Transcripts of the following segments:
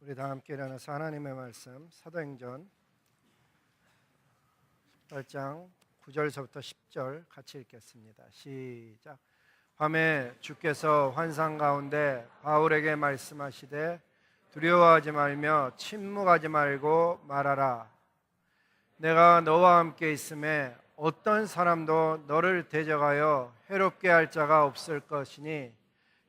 우리 다 함께 일어나서 하나님의 말씀 사도행전 18장 9절서부터 10절 같이 읽겠습니다. 시작. 밤에 주께서 환상 가운데 바울에게 말씀하시되 두려워하지 말며 침묵하지 말고 말하라. 내가 너와 함께 있음에 어떤 사람도 너를 대적하여 해롭게 할 자가 없을 것이니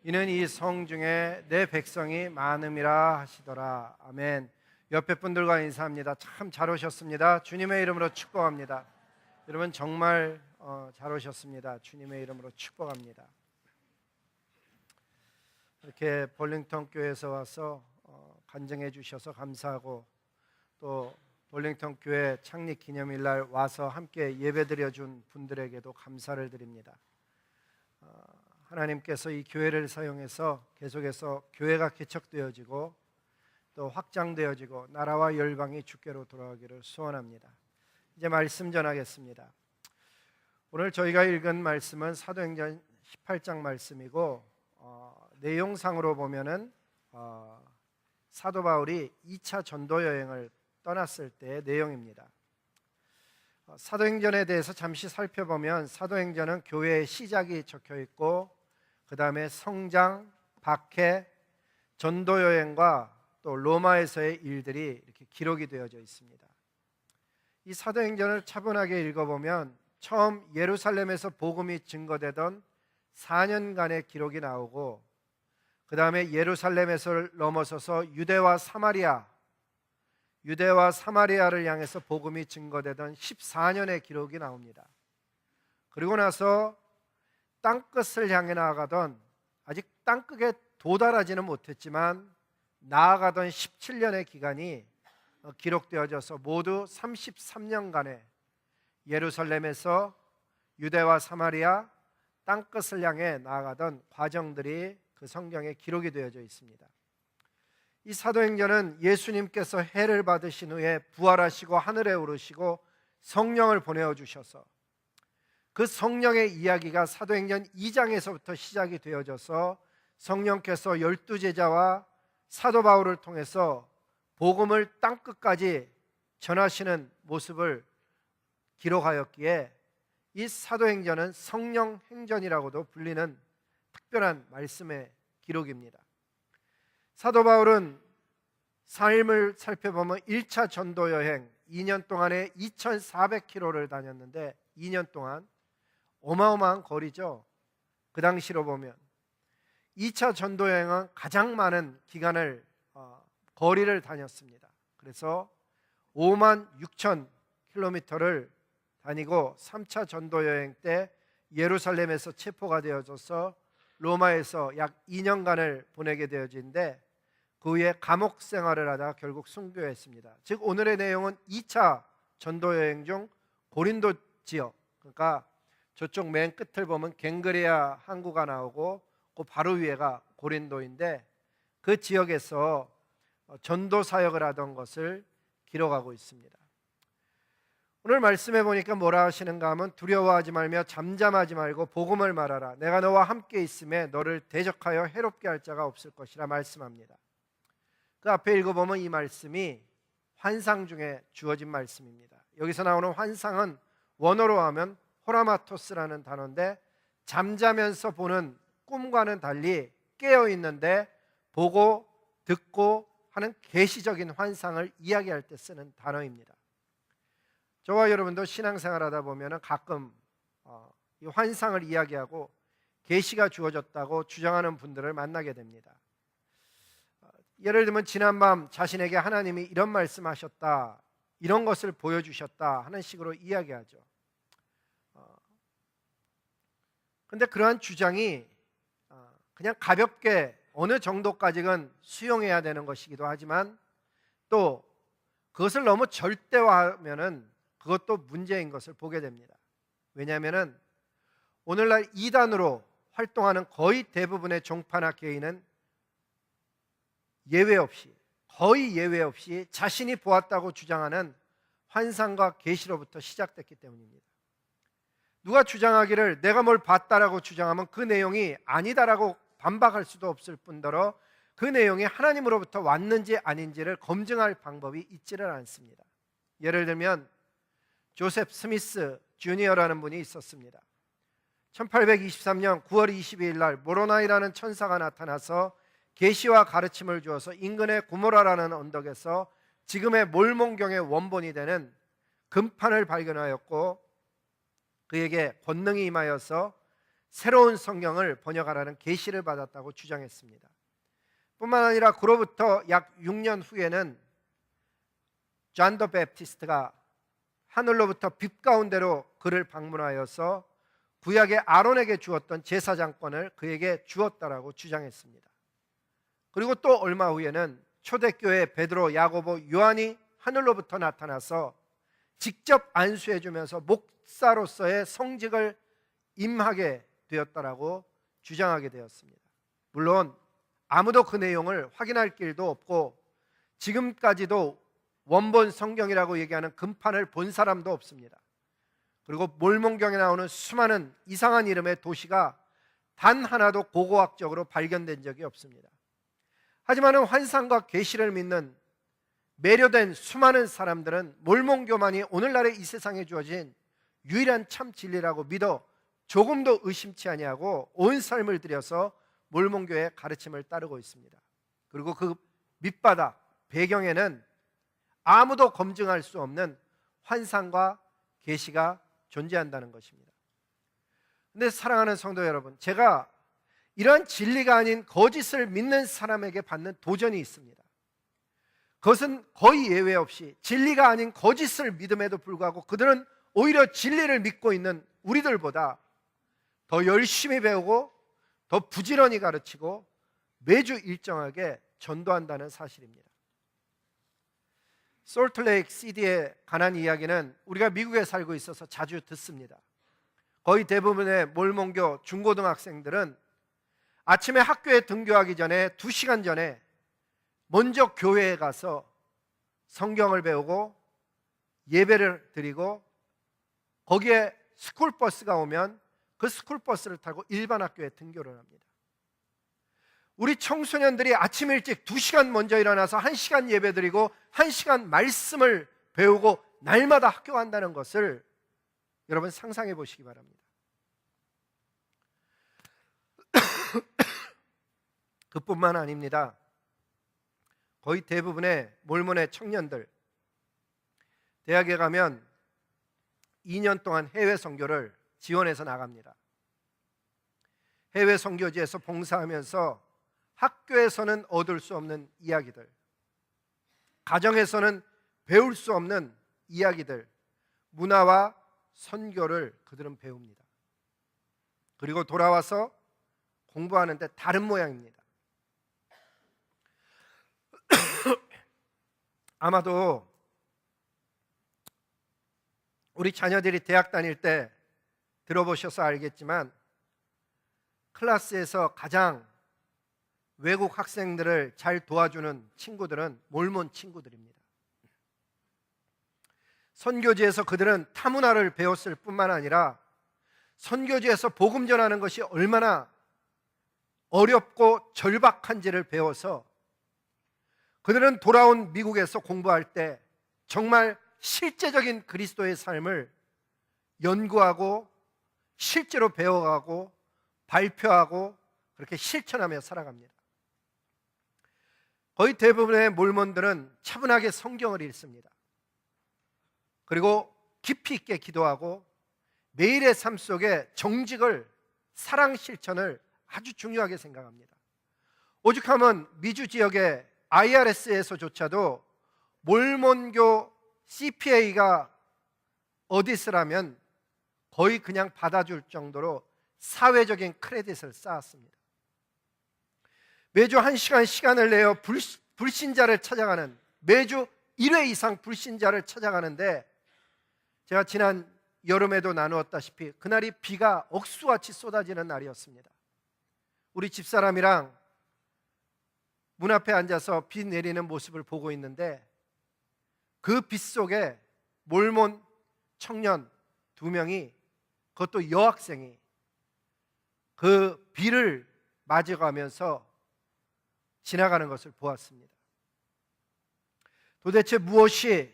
이는 이 성 중에 내 백성이 많음이라 하시더라. 아멘. 옆에 분들과 인사합니다. 참 잘 오셨습니다. 주님의 이름으로 축복합니다. 여러분 정말 잘 오셨습니다. 주님의 이름으로 축복합니다. 이렇게 볼링턴 교회에서 와서 간증해 주셔서 감사하고, 또 볼링턴 교회 창립 기념일날 와서 함께 예배드려 준 분들에게도 감사를 드립니다. 하나님께서 이 교회를 사용해서 계속해서 교회가 개척되어지고 또 확장되어지고 나라와 열방이 주께로 돌아가기를 소원합니다. 이제 말씀 전하겠습니다. 오늘 저희가 읽은 말씀은 사도행전 18장 말씀이고, 내용상으로 보면은 사도 바울이 2차 전도 여행을 떠났을 때의 내용입니다. 사도행전에 대해서 잠시 살펴보면 사도행전은 교회의 시작이 적혀 있고, 그 다음에 성장, 박해, 전도 여행과 또 로마에서의 일들이 이렇게 기록이 되어져 있습니다. 이 사도행전을 차분하게 읽어보면 처음 예루살렘에서 복음이 증거되던 4년간의 기록이 나오고, 그 다음에 예루살렘에서 넘어서서 유대와 사마리아를 향해서 복음이 증거되던 14년의 기록이 나옵니다. 그리고 나서 땅끝을 향해 나아가던, 아직 땅끝에 도달하지는 못했지만 나아가던 17년의 기간이 기록되어져서 모두 33년간의 예루살렘에서 유대와 사마리아 땅끝을 향해 나아가던 과정들이 그 성경에 기록이 되어져 있습니다. 이 사도행전은 예수님께서 해를 받으신 후에 부활하시고 하늘에 오르시고 성령을 보내어 주셔서 그 성령의 이야기가 사도행전 2장에서부터 시작이 되어져서 성령께서 12제자와 사도 바울을 통해서 복음을 땅끝까지 전하시는 모습을 기록하였기에 이 사도행전은 성령 행전이라고도 불리는 특별한 말씀의 기록입니다. 사도 바울은 삶을 살펴보면 1차 전도 여행 2년 동안에 2400km를 다녔는데, 2년 동안 어마어마한 거리죠. 그 당시로 보면 2차 전도 여행은 가장 많은 기간을 거리를 다녔습니다. 그래서 56,000km를 다니고 3차 전도 여행 때 예루살렘에서 체포가 되어져서 로마에서 약 2년간을 보내게 되어진데, 그 후에 감옥 생활을 하다가 결국 순교했습니다. 즉 오늘의 내용은 2차 전도 여행 중 고린도 지역, 그러니까 저쪽 맨 끝을 보면 갱그레아 항구가 나오고 그 바로 위에가 고린도인데, 그 지역에서 전도 사역을 하던 것을 기록하고 있습니다. 오늘 말씀해 보니까 뭐라 하시는가 하면 두려워하지 말며 잠잠하지 말고 복음을 말하라. 내가 너와 함께 있음에 너를 대적하여 해롭게 할 자가 없을 것이라 말씀합니다. 그 앞에 읽어보면 이 말씀이 환상 중에 주어진 말씀입니다. 여기서 나오는 환상은 원어로 하면 호라마토스라는 단어인데, 잠자면서 보는 꿈과는 달리 깨어있는데 보고 듣고 하는 계시적인 환상을 이야기할 때 쓰는 단어입니다. 저와 여러분도 신앙생활하다 보면 가끔 이 환상을 이야기하고 계시가 주어졌다고 주장하는 분들을 만나게 됩니다. 예를 들면 지난밤 자신에게 하나님이 이런 말씀하셨다, 이런 것을 보여주셨다 하는 식으로 이야기하죠. 근데 그러한 주장이 그냥 가볍게 어느 정도까지는 수용해야 되는 것이기도 하지만, 또 그것을 너무 절대화하면은 그것도 문제인 것을 보게 됩니다. 왜냐하면은 오늘날 이단으로 활동하는 거의 대부분의 종파나 개인은 거의 예외 없이 자신이 보았다고 주장하는 환상과 계시로부터 시작됐기 때문입니다. 누가 주장하기를 내가 뭘 봤다라고 주장하면 그 내용이 아니다라고 반박할 수도 없을 뿐더러 그 내용이 하나님으로부터 왔는지 아닌지를 검증할 방법이 있지를 않습니다. 예를 들면 조셉 스미스 주니어라는 분이 있었습니다. 1823년 9월 22일 날 모로나이라는 천사가 나타나서 계시와 가르침을 주어서 인근의 고모라라는 언덕에서 지금의 몰몬경의 원본이 되는 금판을 발견하였고 그에게 권능이 임하여서 새로운 성경을 번역하라는 계시를 받았다고 주장했습니다. 뿐만 아니라 그로부터 약 6년 후에는 존 더 베프티스트가 하늘로부터 빛 가운데로 그를 방문하여서 구약의 아론에게 주었던 제사장권을 그에게 주었다라고 주장했습니다. 그리고 또 얼마 후에는 초대교회 베드로, 야고보, 요한이 하늘로부터 나타나서 직접 안수해 주면서 목사로서의 성직을 임하게 되었다라고 주장하게 되었습니다. 물론 아무도 그 내용을 확인할 길도 없고 지금까지도 원본 성경이라고 얘기하는 금판을 본 사람도 없습니다. 그리고 몰몬경에 나오는 수많은 이상한 이름의 도시가 단 하나도 고고학적으로 발견된 적이 없습니다. 하지만 환상과 계시를 믿는 매료된 수많은 사람들은 몰몬교만이 오늘날의 이 세상에 주어진 유일한 참 진리라고 믿어 조금도 의심치 아니하고 온 삶을 들여서 몰몬교의 가르침을 따르고 있습니다. 그리고 그 밑바닥 배경에는 아무도 검증할 수 없는 환상과 계시가 존재한다는 것입니다. 그런데 사랑하는 성도 여러분, 제가 이러한 진리가 아닌 거짓을 믿는 사람에게 받는 도전이 있습니다. 그것은 거의 예외 없이 진리가 아닌 거짓을 믿음에도 불구하고 그들은 오히려 진리를 믿고 있는 우리들보다 더 열심히 배우고 더 부지런히 가르치고 매주 일정하게 전도한다는 사실입니다. 솔트레이크 시티에 관한 이야기는 우리가 미국에 살고 있어서 자주 듣습니다. 거의 대부분의 몰몬교 중고등학생들은 아침에 학교에 등교하기 전에 2시간 전에 먼저 교회에 가서 성경을 배우고 예배를 드리고 거기에 스쿨버스가 오면 그 스쿨버스를 타고 일반 학교에 등교를 합니다. 우리 청소년들이 아침 일찍 2시간 먼저 일어나서 1시간 예배 드리고 1시간 말씀을 배우고 날마다 학교 간다는 것을 여러분 상상해 보시기 바랍니다. 그뿐만 아닙니다. 거의 대부분의 몰몬의 청년들 대학에 가면 2년 동안 해외 선교를 지원해서 나갑니다. 해외 선교지에서 봉사하면서 학교에서는 얻을 수 없는 이야기들, 가정에서는 배울 수 없는 이야기들, 문화와 선교를 그들은 배웁니다. 그리고 돌아와서 공부하는데 다른 모양입니다. 아마도 우리 자녀들이 대학 다닐 때 들어보셔서 알겠지만 클래스에서 가장 외국 학생들을 잘 도와주는 친구들은 몰몬 친구들입니다. 선교지에서 그들은 타문화를 배웠을 뿐만 아니라 선교지에서 복음 전하는 것이 얼마나 어렵고 절박한지를 배워서 그들은 돌아온 미국에서 공부할 때 정말 실제적인 그리스도의 삶을 연구하고 실제로 배워가고 발표하고 그렇게 실천하며 살아갑니다. 거의 대부분의 몰몬들은 차분하게 성경을 읽습니다. 그리고 깊이 있게 기도하고 매일의 삶 속에 정직을, 사랑 실천을 아주 중요하게 생각합니다. 오죽하면 미주 지역의 IRS에서조차도 몰몬교 CPA가 어디스라면 거의 그냥 받아줄 정도로 사회적인 크레딧을 쌓았습니다. 매주 1시간 시간을 내어 불신자를 찾아가는, 매주 1회 이상 불신자를 찾아가는데 제가 지난 여름에도 나누었다시피 그날이 비가 억수같이 쏟아지는 날이었습니다. 우리 집사람이랑 문 앞에 앉아서 비 내리는 모습을 보고 있는데 그 빛 속에 몰몬 청년 2명이, 그것도 여학생이 그 비를 맞아가면서 지나가는 것을 보았습니다. 도대체 무엇이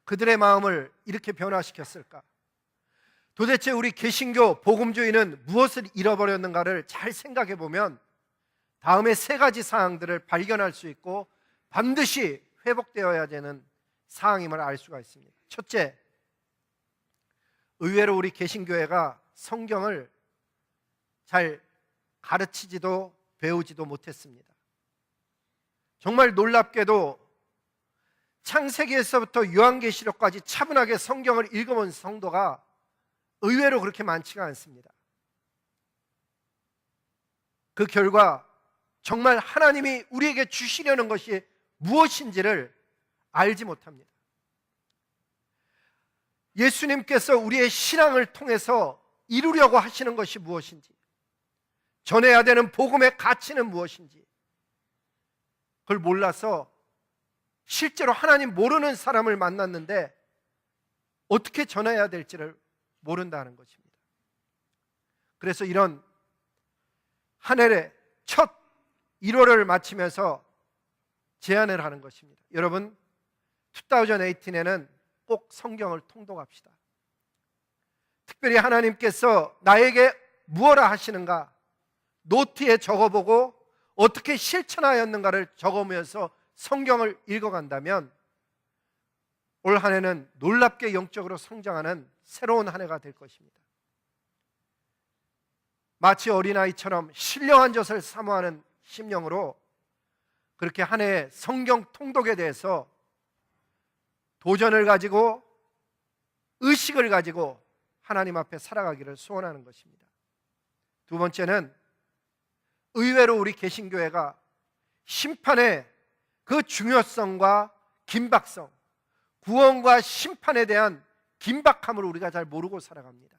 그들의 마음을 이렇게 변화시켰을까? 도대체 우리 개신교 복음주의는 무엇을 잃어버렸는가를 잘 생각해 보면 다음에 세 가지 사항들을 발견할 수 있고 반드시 회복되어야 되는 사항임을 알 수가 있습니다. 첫째, 의외로 우리 개신교회가 성경을 잘 가르치지도 배우지도 못했습니다. 정말 놀랍게도 창세기에서부터 요한계시록까지 차분하게 성경을 읽어본 성도가 의외로 그렇게 많지가 않습니다. 그 결과 정말 하나님이 우리에게 주시려는 것이 무엇인지를 알지 못합니다. 예수님께서 우리의 신앙을 통해서 이루려고 하시는 것이 무엇인지, 전해야 되는 복음의 가치는 무엇인지 그걸 몰라서 실제로 하나님 모르는 사람을 만났는데 어떻게 전해야 될지를 모른다는 것입니다. 그래서 이런 한 해의 첫 1월을 마치면서 제안을 하는 것입니다. 여러분, 2018년에는 꼭 성경을 통독합시다. 특별히 하나님께서 나에게 무엇라 하시는가 노트에 적어보고 어떻게 실천하였는가를 적으면서 성경을 읽어간다면 올 한 해는 놀랍게 영적으로 성장하는 새로운 한 해가 될 것입니다. 마치 어린아이처럼 신령한 젖을 사모하는 심령으로 그렇게 한 해의 성경 통독에 대해서 도전을 가지고 의식을 가지고 하나님 앞에 살아가기를 소원하는 것입니다. 두 번째는 의외로 우리 개신교회가 심판의 그 중요성과 긴박성, 구원과 심판에 대한 긴박함을 우리가 잘 모르고 살아갑니다.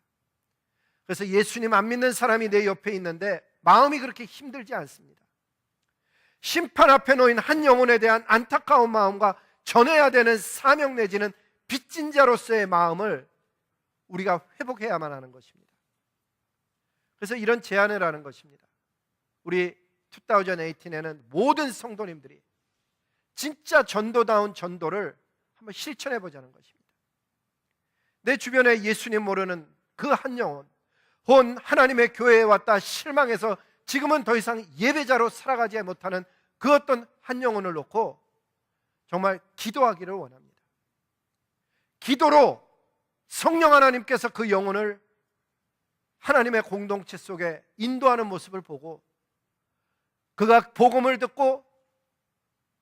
그래서 예수님 안 믿는 사람이 내 옆에 있는데 마음이 그렇게 힘들지 않습니다. 심판 앞에 놓인 한 영혼에 대한 안타까운 마음과 전해야 되는 사명 내지는 빚진 자로서의 마음을 우리가 회복해야만 하는 것입니다. 그래서 이런 제안을 하는 것입니다. 우리 2018년에는 모든 성도님들이 진짜 전도다운 전도를 한번 실천해 보자는 것입니다. 내 주변에 예수님 모르는 그 한 영혼, 혹은 하나님의 교회에 왔다 실망해서 지금은 더 이상 예배자로 살아가지 못하는 그 어떤 한 영혼을 놓고 정말 기도하기를 원합니다. 기도로 성령 하나님께서 그 영혼을 하나님의 공동체 속에 인도하는 모습을 보고 그가 복음을 듣고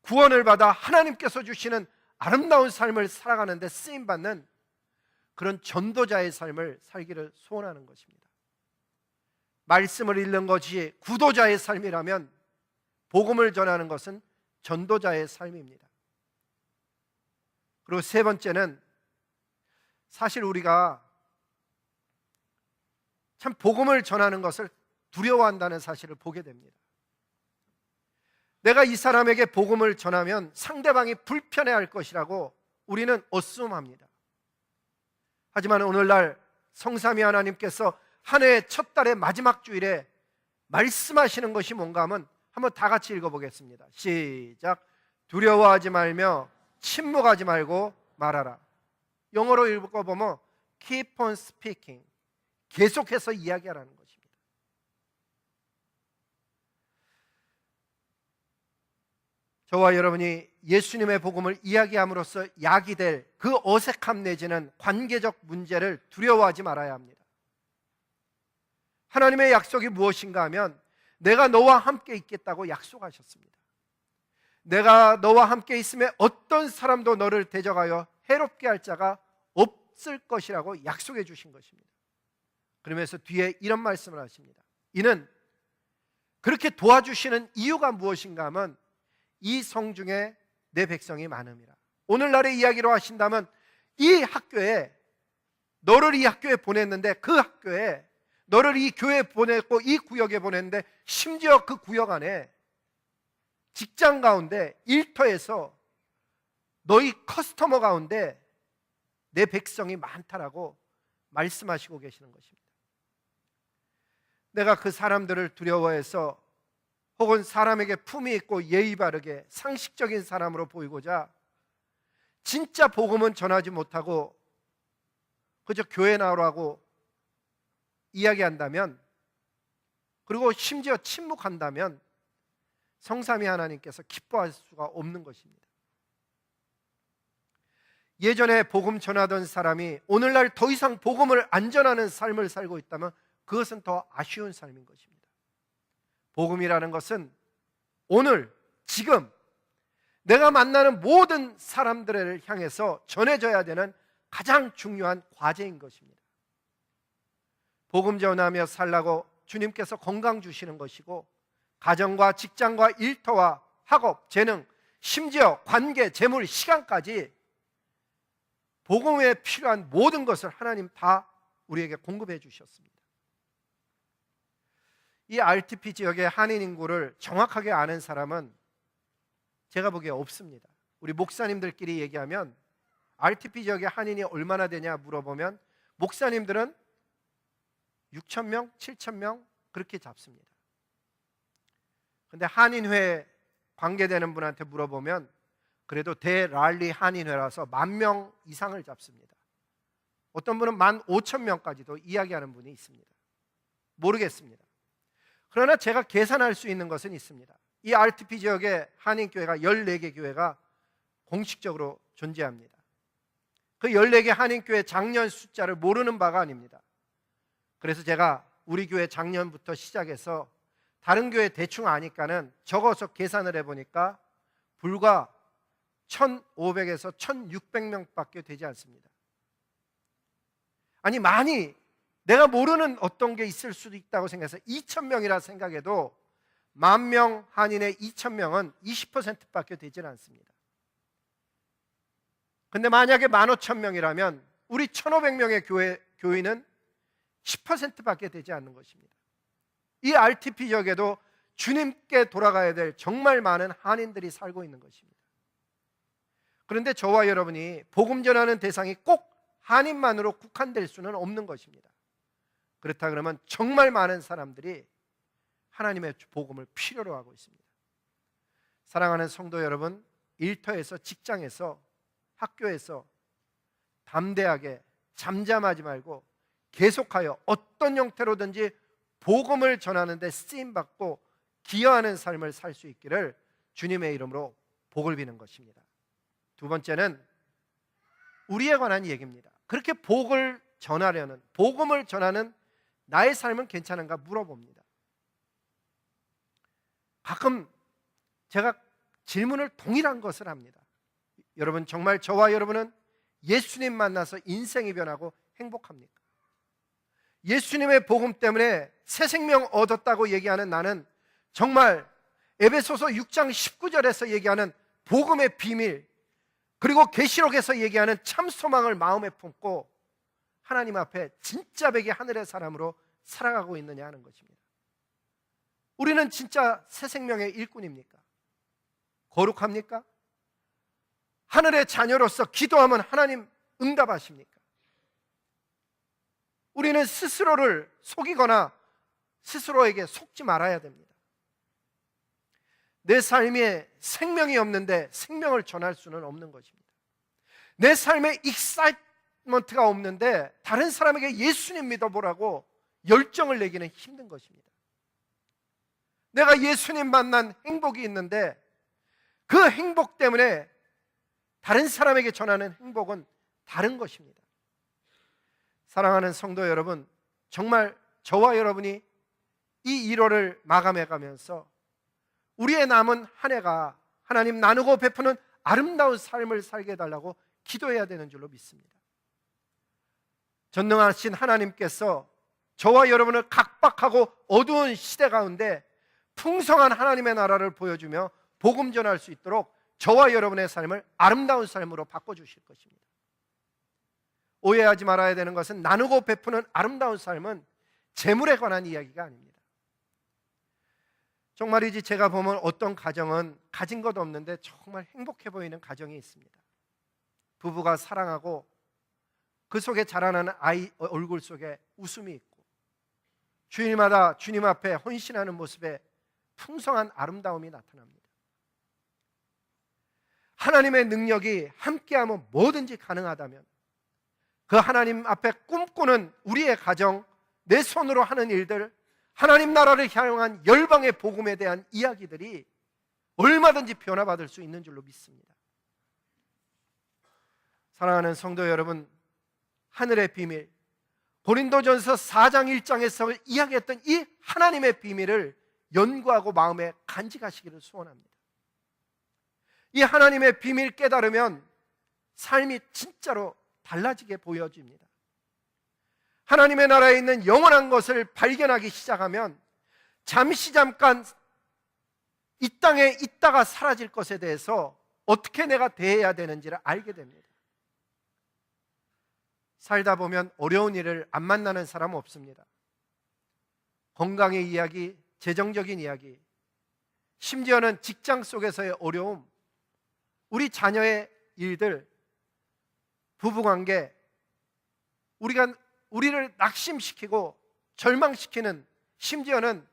구원을 받아 하나님께서 주시는 아름다운 삶을 살아가는 데 쓰임받는 그런 전도자의 삶을 살기를 소원하는 것입니다. 말씀을 읽는 것이 구도자의 삶이라면 복음을 전하는 것은 전도자의 삶입니다. 그리고 세 번째는 사실 우리가 참 복음을 전하는 것을 두려워한다는 사실을 보게 됩니다. 내가 이 사람에게 복음을 전하면 상대방이 불편해할 것이라고 우리는 어수음합니다. 하지만 오늘날 성삼위 하나님께서 한 해의 첫 달의 마지막 주일에 말씀하시는 것이 뭔가 하면 한번 다 같이 읽어보겠습니다. 시작. 두려워하지 말며 침묵하지 말고 말하라. 영어로 읽어보면 keep on speaking, 계속해서 이야기하라는 것입니다. 저와 여러분이 예수님의 복음을 이야기함으로써 야기될 그 어색함 내지는 관계적 문제를 두려워하지 말아야 합니다. 하나님의 약속이 무엇인가 하면 내가 너와 함께 있겠다고 약속하셨습니다. 내가 너와 함께 있음에 어떤 사람도 너를 대적하여 해롭게 할 자가 없을 것이라고 약속해 주신 것입니다. 그러면서 뒤에 이런 말씀을 하십니다. 이는 그렇게 도와주시는 이유가 무엇인가 하면 이 성중에 내 백성이 많음이라. 오늘날의 이야기로 하신다면 이 학교에 너를 이 학교에 보냈는데 그 학교에 너를 이 교회에 보냈고 이 구역에 보냈는데 심지어 그 구역 안에 직장 가운데 일터에서 너희 커스터머 가운데 내 백성이 많다라고 말씀하시고 계시는 것입니다. 내가 그 사람들을 두려워해서 혹은 사람에게 품위 있고 예의 바르게 상식적인 사람으로 보이고자 진짜 복음은 전하지 못하고 그저 교회 나오라고 이야기한다면, 그리고 심지어 침묵한다면 성삼위 하나님께서 기뻐할 수가 없는 것입니다. 예전에 복음 전하던 사람이 오늘날 더 이상 복음을 안 전하는 삶을 살고 있다면 그것은 더 아쉬운 삶인 것입니다. 복음이라는 것은 오늘 지금 내가 만나는 모든 사람들을 향해서 전해져야 되는 가장 중요한 과제인 것입니다. 복음 전하며 살라고 주님께서 건강 주시는 것이고, 가정과 직장과 일터와 학업, 재능, 심지어 관계, 재물, 시간까지 복음에 필요한 모든 것을 하나님 다 우리에게 공급해 주셨습니다. 이 RTP 지역의 한인 인구를 정확하게 아는 사람은 제가 보기에 없습니다. 우리 목사님들끼리 얘기하면 RTP 지역의 한인이 얼마나 되냐 물어보면 목사님들은 6,000명, 7,000명 그렇게 잡습니다. 근데 한인회 관계되는 분한테 물어보면 그래도 대랄리 한인회라서 10,000명 이상을 잡습니다. 어떤 분은 15,000명까지도 이야기하는 분이 있습니다. 모르겠습니다. 그러나 제가 계산할 수 있는 것은 있습니다. 이 RTP 지역에 한인교회가 14개 교회가 공식적으로 존재합니다. 그 14개 한인교회 작년 숫자를 모르는 바가 아닙니다. 그래서 제가 우리 교회 작년부터 시작해서 다른 교회 대충 아니까는 적어서 계산을 해보니까 불과 1,500에서 1,600명밖에 되지 않습니다. 아니, 많이 내가 모르는 어떤 게 있을 수도 있다고 생각해서 2,000명이라 생각해도 10,000명 한인의 2,000명은 20%밖에 되지는 않습니다. 근데 만약에 15,000명이라면 우리 1,500명의 교인은 10%밖에 되지 않는 것입니다. 이 RTP 지역에도 주님께 돌아가야 될 정말 많은 한인들이 살고 있는 것입니다. 그런데 저와 여러분이 복음 전하는 대상이 꼭 한인만으로 국한될 수는 없는 것입니다. 그렇다 그러면 정말 많은 사람들이 하나님의 복음을 필요로 하고 있습니다. 사랑하는 성도 여러분, 일터에서, 직장에서, 학교에서 담대하게 잠잠하지 말고 계속하여 어떤 형태로든지 복음을 전하는 데 쓰임받고 기여하는 삶을 살 수 있기를 주님의 이름으로 복을 비는 것입니다. 두 번째는 우리에 관한 얘기입니다. 그렇게 복음을 전하는 나의 삶은 괜찮은가 물어봅니다. 가끔 제가 질문을 동일한 것을 합니다. 여러분, 정말 저와 여러분은 예수님 만나서 인생이 변하고 행복합니까? 예수님의 복음 때문에 새 생명 얻었다고 얘기하는 나는 정말 에베소서 6장 19절에서 얘기하는 복음의 비밀, 그리고 계시록에서 얘기하는 참 소망을 마음에 품고 하나님 앞에 진짜 백의 하늘의 사람으로 살아가고 있느냐 하는 것입니다. 우리는 진짜 새 생명의 일꾼입니까? 거룩합니까? 하늘의 자녀로서 기도하면 하나님 응답하십니까? 우리는 스스로를 속이거나 스스로에게 속지 말아야 됩니다. 내 삶에 생명이 없는데 생명을 전할 수는 없는 것입니다. 내 삶에 익사이먼트가 없는데 다른 사람에게 예수님 믿어보라고 열정을 내기는 힘든 것입니다. 내가 예수님 만난 행복이 있는데 그 행복 때문에 다른 사람에게 전하는 행복은 다른 것입니다. 사랑하는 성도 여러분, 정말 저와 여러분이 이 1월을 마감해 가면서 우리의 남은 한 해가 하나님 나누고 베푸는 아름다운 삶을 살게 해달라고 기도해야 되는 줄로 믿습니다. 전능하신 하나님께서 저와 여러분을 각박하고 어두운 시대 가운데 풍성한 하나님의 나라를 보여주며 복음 전할 수 있도록 저와 여러분의 삶을 아름다운 삶으로 바꿔주실 것입니다. 오해하지 말아야 되는 것은 나누고 베푸는 아름다운 삶은 재물에 관한 이야기가 아닙니다. 정말이지 제가 보면 어떤 가정은 가진 것 없는데 정말 행복해 보이는 가정이 있습니다. 부부가 사랑하고 그 속에 자라나는 아이 얼굴 속에 웃음이 있고 주일마다 주님 앞에 헌신하는 모습에 풍성한 아름다움이 나타납니다. 하나님의 능력이 함께하면 뭐든지 가능하다면 그 하나님 앞에 꿈꾸는 우리의 가정, 내 손으로 하는 일들, 하나님 나라를 향한 열방의 복음에 대한 이야기들이 얼마든지 변화받을 수 있는 줄로 믿습니다. 사랑하는 성도 여러분, 하늘의 비밀, 고린도전서 4장 1장에서 이야기했던 이 하나님의 비밀을 연구하고 마음에 간직하시기를 소원합니다. 이 하나님의 비밀 깨달으면 삶이 진짜로 달라지게 보여집니다. 하나님의 나라에 있는 영원한 것을 발견하기 시작하면 잠깐 이 땅에 있다가 사라질 것에 대해서 어떻게 내가 대해야 되는지를 알게 됩니다. 살다 보면 어려운 일을 안 만나는 사람은 없습니다. 건강의 이야기, 재정적인 이야기, 심지어는 직장 속에서의 어려움, 우리 자녀의 일들, 부부관계, 우리를 낙심시키고 절망시키는, 심지어는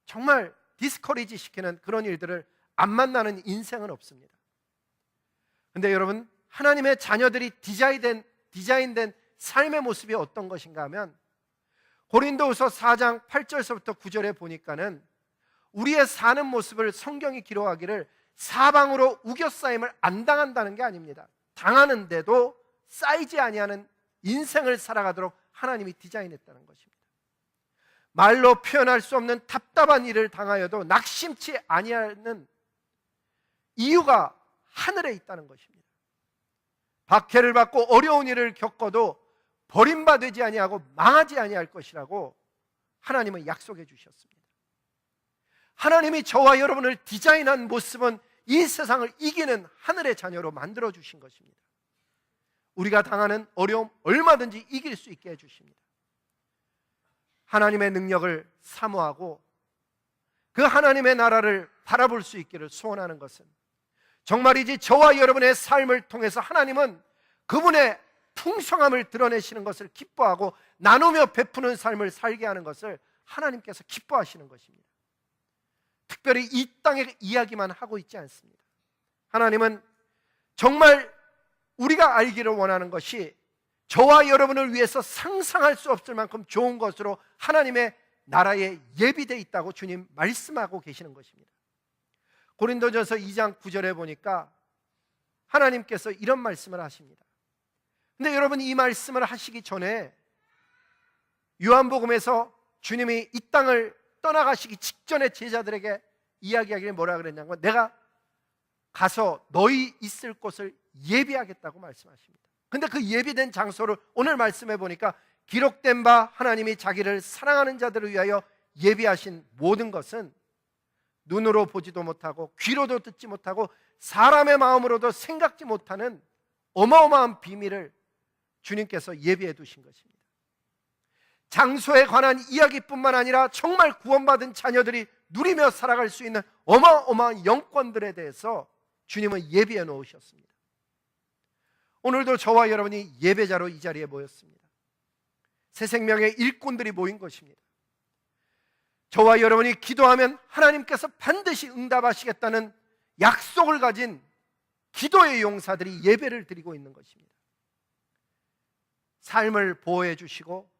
정말 디스커리지 시키는 그런 일들을 안 만나는 인생은 없습니다. 근데 여러분, 하나님의 자녀들이 디자인된 삶의 모습이 어떤 것인가 하면 고린도후서 4장 8절서부터 9절에 보니까는 우리의 사는 모습을 성경이 기록하기를 사방으로 우겨싸임을 안 당한다는 게 아닙니다. 당하는데도 쌓이지 아니하는 인생을 살아가도록 하나님이 디자인했다는 것입니다. 말로 표현할 수 없는 답답한 일을 당하여도 낙심치 아니하는 이유가 하늘에 있다는 것입니다. 박해를 받고 어려운 일을 겪어도 버림받지 아니하고 망하지 아니할 것이라고 하나님은 약속해 주셨습니다. 하나님이 저와 여러분을 디자인한 모습은 이 세상을 이기는 하늘의 자녀로 만들어 주신 것입니다. 우리가 당하는 어려움 얼마든지 이길 수 있게 해주십니다. 하나님의 능력을 사모하고 그 하나님의 나라를 바라볼 수 있기를 소원하는 것은 정말이지 저와 여러분의 삶을 통해서 하나님은 그분의 풍성함을 드러내시는 것을 기뻐하고 나누며 베푸는 삶을 살게 하는 것을 하나님께서 기뻐하시는 것입니다. 특별히 이 땅의 이야기만 하고 있지 않습니다. 하나님은 정말 우리가 알기를 원하는 것이 저와 여러분을 위해서 상상할 수 없을 만큼 좋은 것으로 하나님의 나라에 예비되어 있다고 주님 말씀하고 계시는 것입니다. 고린도전서 2장 9절에 보니까 하나님께서 이런 말씀을 하십니다. 근데 여러분, 이 말씀을 하시기 전에 요한복음에서 주님이 이 땅을 떠나가시기 직전에 제자들에게 이야기하기를 뭐라 그랬냐면 내가 가서 너희 있을 곳을 예비하겠다고 말씀하십니다. 근데 그 예비된 장소를 오늘 말씀해 보니까 기록된 바 하나님이 자기를 사랑하는 자들을 위하여 예비하신 모든 것은 눈으로 보지도 못하고 귀로도 듣지 못하고 사람의 마음으로도 생각지 못하는 어마어마한 비밀을 주님께서 예비해 두신 것입니다. 장소에 관한 이야기뿐만 아니라 정말 구원받은 자녀들이 누리며 살아갈 수 있는 어마어마한 영권들에 대해서 주님은 예비해 놓으셨습니다. 오늘도 저와 여러분이 예배자로 이 자리에 모였습니다. 새 생명의 일꾼들이 모인 것입니다. 저와 여러분이 기도하면 하나님께서 반드시 응답하시겠다는 약속을 가진 기도의 용사들이 예배를 드리고 있는 것입니다. 삶을 보호해 주시고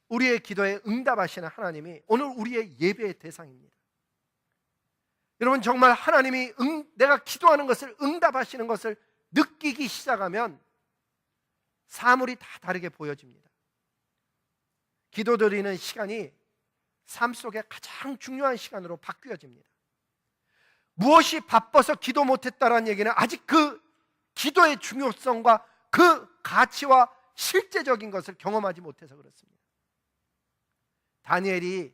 우리의 기도에 응답하시는 하나님이 오늘 우리의 예배의 대상입니다. 여러분, 정말 하나님이 내가 기도하는 것을 응답하시는 것을 느끼기 시작하면 사물이 다 다르게 보여집니다. 기도드리는 시간이 삶 속에 가장 중요한 시간으로 바뀌어집니다. 무엇이 바빠서 기도 못했다라는 얘기는 아직 그 기도의 중요성과 그 가치와 실제적인 것을 경험하지 못해서 그렇습니다. 다니엘서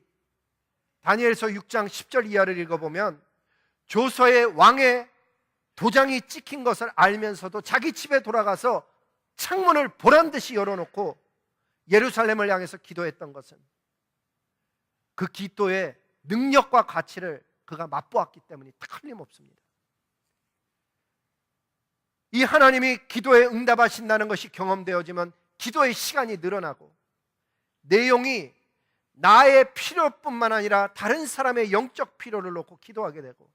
6장 10절 이하를 읽어보면 조서의 왕의 도장이 찍힌 것을 알면서도 자기 집에 돌아가서 창문을 보란듯이 열어놓고 예루살렘을 향해서 기도했던 것은 그 기도의 능력과 가치를 그가 맛보았기 때문에 틀림없습니다. 이 하나님이 기도에 응답하신다는 것이 경험되어지면 기도의 시간이 늘어나고 내용이 나의 필요뿐만 아니라 다른 사람의 영적 필요를 놓고 기도하게 되고,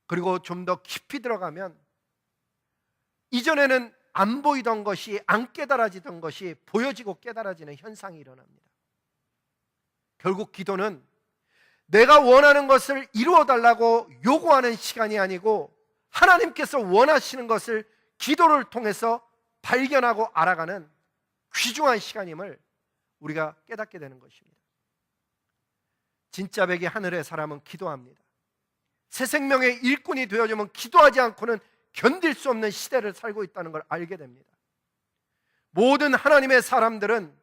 그리고 좀 더 깊이 들어가면 이전에는 안 보이던 것이, 안 깨달아지던 것이 보여지고 깨달아지는 현상이 일어납니다. 결국 기도는 내가 원하는 것을 이루어 달라고 요구하는 시간이 아니고, 하나님께서 원하시는 것을 기도를 통해서 발견하고 알아가는 귀중한 시간임을 우리가 깨닫게 되는 것입니다. 진짜 백이 하늘의 사람은 기도합니다. 새 생명의 일꾼이 되어주면 기도하지 않고는 견딜 수 없는 시대를 살고 있다는 걸 알게 됩니다. 모든 하나님의 사람들은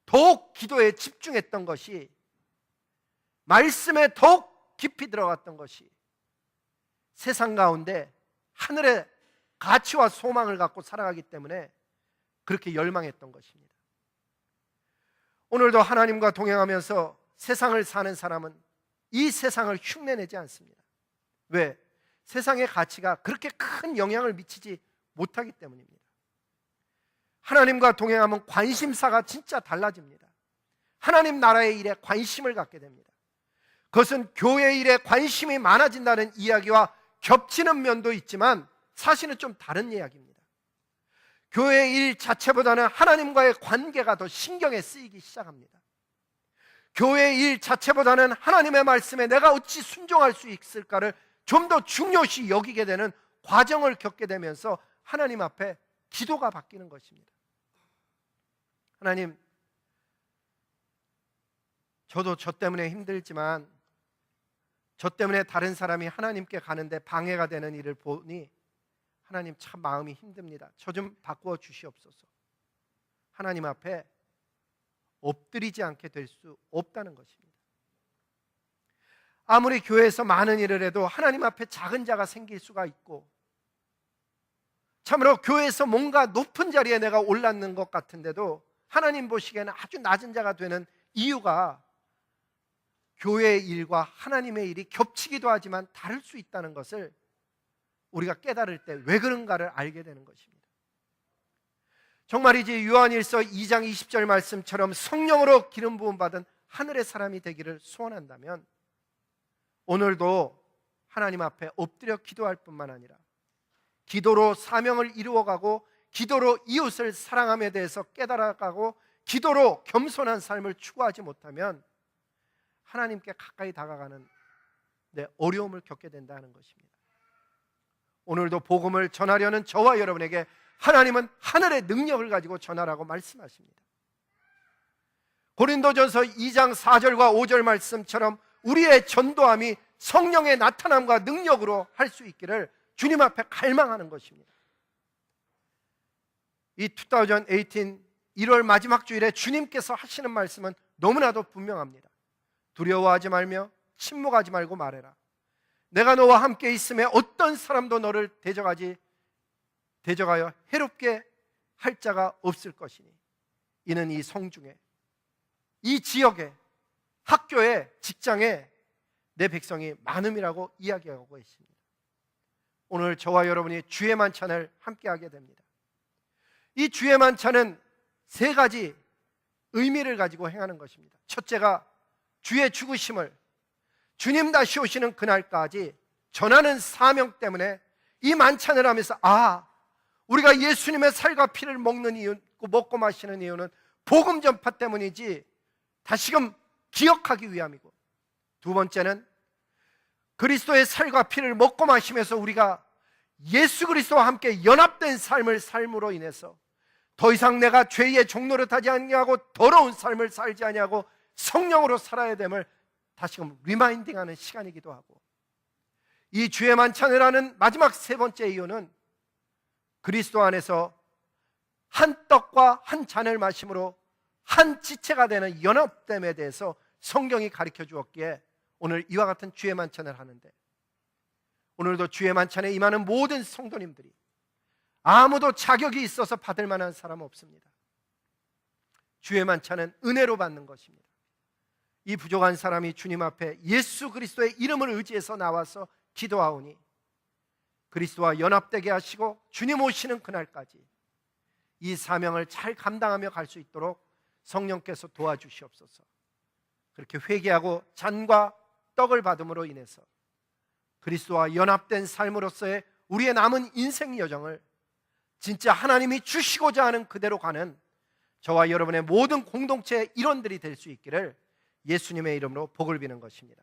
더욱 기도에 집중했던 것이, 말씀에 더욱 깊이 들어갔던 것이, 세상 가운데 하늘의 가치와 소망을 갖고 살아가기 때문에 그렇게 열망했던 것입니다. 오늘도 하나님과 동행하면서 세상을 사는 사람은 이 세상을 흉내내지 않습니다. 왜? 세상의 가치가 그렇게 큰 영향을 미치지 못하기 때문입니다. 하나님과 동행하면 관심사가 진짜 달라집니다. 하나님 나라의 일에 관심을 갖게 됩니다. 그것은 교회 일에 관심이 많아진다는 이야기와 겹치는 면도 있지만 사실은 좀 다른 이야기입니다. 교회 일 자체보다는 하나님과의 관계가 더 신경에 쓰이기 시작합니다. 교회 일 자체보다는 하나님의 말씀에 내가 어찌 순종할 수 있을까를 좀 더 중요시 여기게 되는 과정을 겪게 되면서 하나님 앞에 기도가 바뀌는 것입니다. 하나님, 저도 저 때문에 힘들지만, 저 때문에 다른 사람이 하나님께 가는데 방해가 되는 일을 보니 하나님 참 마음이 힘듭니다. 저 좀 바꾸어 주시옵소서. 하나님 앞에 엎드리지 않게 될 수 없다는 것입니다. 아무리 교회에서 많은 일을 해도 하나님 앞에 작은 자가 생길 수가 있고, 참으로 교회에서 뭔가 높은 자리에 내가 올랐는 것 같은데도 하나님 보시기에는 아주 낮은 자가 되는 이유가, 교회의 일과 하나님의 일이 겹치기도 하지만 다를 수 있다는 것을 우리가 깨달을 때 왜 그런가를 알게 되는 것입니다. 정말이지 요한일서 2장 20절 말씀처럼 성령으로 기름 부음 받은 하늘의 사람이 되기를 소원한다면, 오늘도 하나님 앞에 엎드려 기도할 뿐만 아니라 기도로 사명을 이루어가고, 기도로 이웃을 사랑함에 대해서 깨달아가고, 기도로 겸손한 삶을 추구하지 못하면 하나님께 가까이 다가가는 어려움을 겪게 된다는 것입니다. 오늘도 복음을 전하려는 저와 여러분에게 하나님은 하늘의 능력을 가지고 전하라고 말씀하십니다. 고린도전서 2장 4절과 5절 말씀처럼 우리의 전도함이 성령의 나타남과 능력으로 할 수 있기를 주님 앞에 갈망하는 것입니다. 이 2018 1월 마지막 주일에 주님께서 하시는 말씀은 너무나도 분명합니다. 두려워하지 말며 침묵하지 말고 말해라. 내가 너와 함께 있음에 어떤 사람도 너를 대적하여 해롭게 할 자가 없을 것이니, 이는 이 성중에, 이 지역에, 학교에, 직장에 내 백성이 많음이라고 이야기하고 있습니다. 오늘 저와 여러분이 주의 만찬을 함께 하게 됩니다. 이 주의 만찬은 세 가지 의미를 가지고 행하는 것입니다. 첫째가 주의 죽으심을 주님 다시 오시는 그날까지 전하는 사명 때문에 이 만찬을 하면서, 우리가 예수님의 살과 피를 먹는 이유, 먹고 마시는 이유는 복음 전파 때문이지 다시금 기억하기 위함이고, 두 번째는 그리스도의 살과 피를 먹고 마시면서 우리가 예수 그리스도와 함께 연합된 삶을 삶으로 인해서 더 이상 내가 죄의 종노릇하지 아니하고 더러운 삶을 살지 아니하고 성령으로 살아야 됨을 다시금 리마인딩하는 시간이기도 하고, 이 주의 만찬을 하는 마지막 세 번째 이유는 그리스도 안에서 한 떡과 한 잔을 마심으로 한 지체가 되는 연합됨에 대해서 성경이 가르쳐 주었기에 오늘 이와 같은 주의 만찬을 하는데, 오늘도 주의 만찬에 임하는 모든 성도님들이 아무도 자격이 있어서 받을 만한 사람 없습니다. 주의 만찬은 은혜로 받는 것입니다. 이 부족한 사람이 주님 앞에 예수 그리스도의 이름을 의지해서 나와서 기도하오니 그리스도와 연합되게 하시고 주님 오시는 그날까지 이 사명을 잘 감당하며 갈 수 있도록 성령께서 도와주시옵소서. 그렇게 회개하고 잔과 떡을 받음으로 인해서 그리스도와 연합된 삶으로서의 우리의 남은 인생 여정을 진짜 하나님이 주시고자 하는 그대로 가는 저와 여러분의 모든 공동체의 일원들이 될 수 있기를 예수님의 이름으로 복을 비는 것입니다.